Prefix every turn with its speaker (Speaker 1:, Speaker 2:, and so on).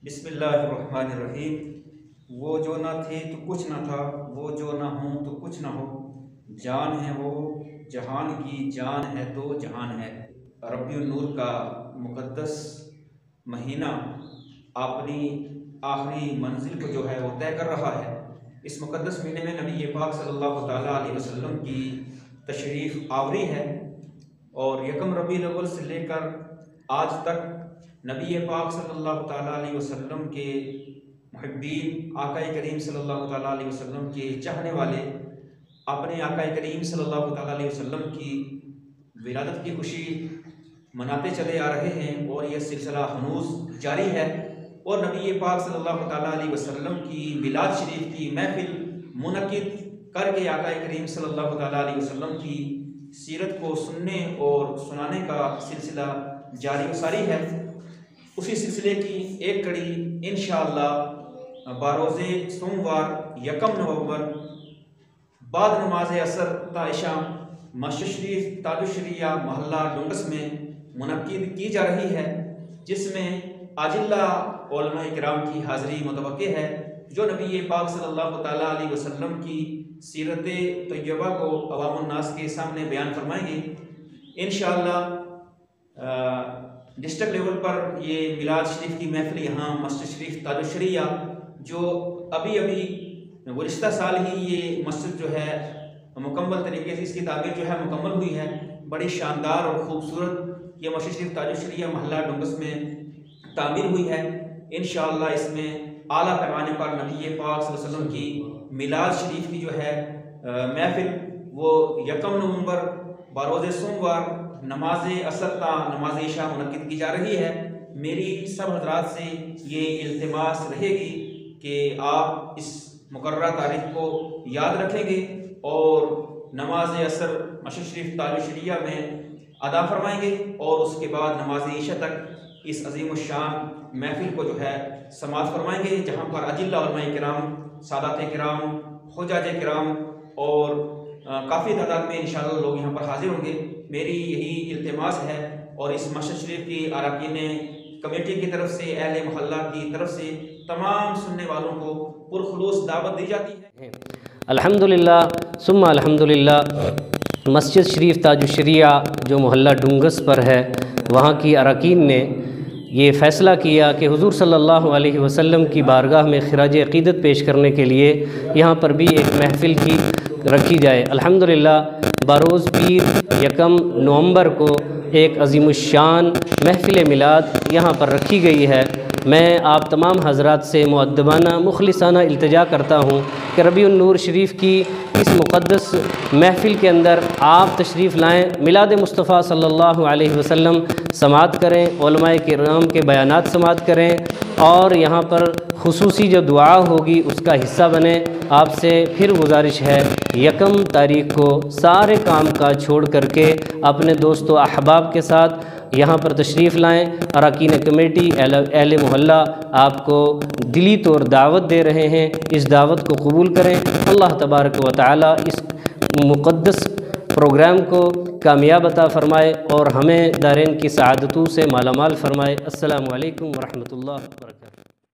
Speaker 1: بسم اللہ الرحمن الرحیم۔ وہ جو نہ تھے تو کچھ نہ تھا، وہ جو نہ ہوں تو کچھ نہ ہو، جان ہے وہ جہان کی، جان ہے تو جہان ہے۔ ربیع النور کا مقدس مہینہ اپنی آخری منزل کو جو ہے وہ طے کر رہا ہے۔ اس مقدس مہینے میں نبی پاک صلی اللہ تعالیٰ علیہ وسلم کی تشریف آوری ہے، اور یکم ربیع الاول سے لے کر آج تک نبی پاک صلی اللہ تعالیٰ علیہ وسلم کے محبین، آقا کریم صلی اللہ تعالیٰ علیہ وسلم کے چاہنے والے اپنے آقا کریم صلی اللہ تعالیٰ علیہ وسلم کی ولادت کی خوشی مناتے چلے آ رہے ہیں، اور یہ سلسلہ ہنوز جاری ہے۔ اور نبی پاک صلی اللہ تعالیٰ علیہ وسلم کی میلاد شریف کی محفل منعقد کر کے آقا کریم صلی اللہ تعالیٰ علیہ وسلم کی سیرت کو سننے اور سنانے کا سلسلہ جاری و ساری ہے۔ اسی سلسلے کی ایک کڑی انشاءاللہ بروز سوموار یکم نومبر بعد نماز عصر تا عشاء مسجد شریف تاج الشریعہ محلہ ڈونگس میں منعقد کی جا رہی ہے، جس میں اجلہ علماء کرام کی حاضری متوقع ہے، جو نبی پاک صلی اللہ تعالیٰ علیہ وسلم کی سیرت طیبہ کو عوام الناس کے سامنے بیان فرمائیں گے۔ انشاءاللہ ڈسٹرکٹ لیول پر یہ میلاد شریف کی محفل یہاں مسجد شریف تاج الشریعہ، جو ابھی گزشتہ سال ہی یہ مسجد جو ہے مکمل طریقے سے اس کی تعمیر جو ہے مکمل ہوئی ہے، بڑی شاندار اور خوبصورت یہ مسجد شریف تاج الشریعہ محلہ ڈونگس میں تعمیر ہوئی ہے۔ انشاءاللہ اس میں اعلیٰ پیمانے پر نبی پاک صلی اللہ علیہ وسلم کی میلاد شریف کی جو ہے محفل وہ یکم نومبر بروز سوموار نماز عصر تا نماز عشاء منعقد کی جا رہی ہے۔ میری سب حضرات سے یہ التماس رہے گی کہ آپ اس مقررہ تاریخ کو یاد رکھیں گے اور نماز عصر مسجد شریف تاج الشریعہ میں ادا فرمائیں گے، اور اس کے بعد نماز عشاء تک اس عظیم الشان محفل کو جو ہے سماعت فرمائیں گے، جہاں پر اجلہ علماء کرام، سادات کرام، حجاج کرام اور کافی تعداد میں انشاءاللہ لوگ یہاں پر حاضر ہوں گے۔ میری یہی التماس ہے، اور اس مسجد شریف کی اراکین کمیٹی کی طرف سے، اہل محلہ کی طرف سے تمام سننے والوں کو پرخلوص دعوت دی جاتی ہے۔
Speaker 2: الحمدللہ ثم الحمدللہ، مسجد شریف تاج الشریعہ جو محلہ ڈونگس پر ہے، وہاں کی اراکین نے یہ فیصلہ کیا کہ حضور صلی اللہ علیہ وسلم کی بارگاہ میں خراج عقیدت پیش کرنے کے لیے یہاں پر بھی ایک محفل کی رکھی جائے۔ الحمدللہ بروز پیر یکم نومبر کو ایک عظیم الشان محفل میلاد یہاں پر رکھی گئی ہے۔ میں آپ تمام حضرات سے مؤدبانہ مخلصانہ التجا کرتا ہوں کہ ربیع النور شریف کی اس مقدس محفل کے اندر آپ تشریف لائیں، میلاد مصطفیٰ صلی اللہ علیہ وسلم سماعت کریں، علماء کرام کے بیانات سماعت کریں، اور یہاں پر خصوصی جو دعا ہوگی اس کا حصہ بنیں۔ آپ سے پھر گزارش ہے، یکم تاریخ کو سارے کام کاج چھوڑ کر کے اپنے دوست و احباب کے ساتھ یہاں پر تشریف لائیں۔ اراکین کمیٹی، اہل محلہ آپ کو دلی طور دعوت دے رہے ہیں، اس دعوت کو قبول کریں۔ اللہ تبارک و تعالی اس مقدس پروگرام کو کامیاب عطا فرمائے اور ہمیں دارین کی سعادتوں سے مالا مال فرمائے۔ السلام علیکم ورحمۃ اللہ وبرکاتہ۔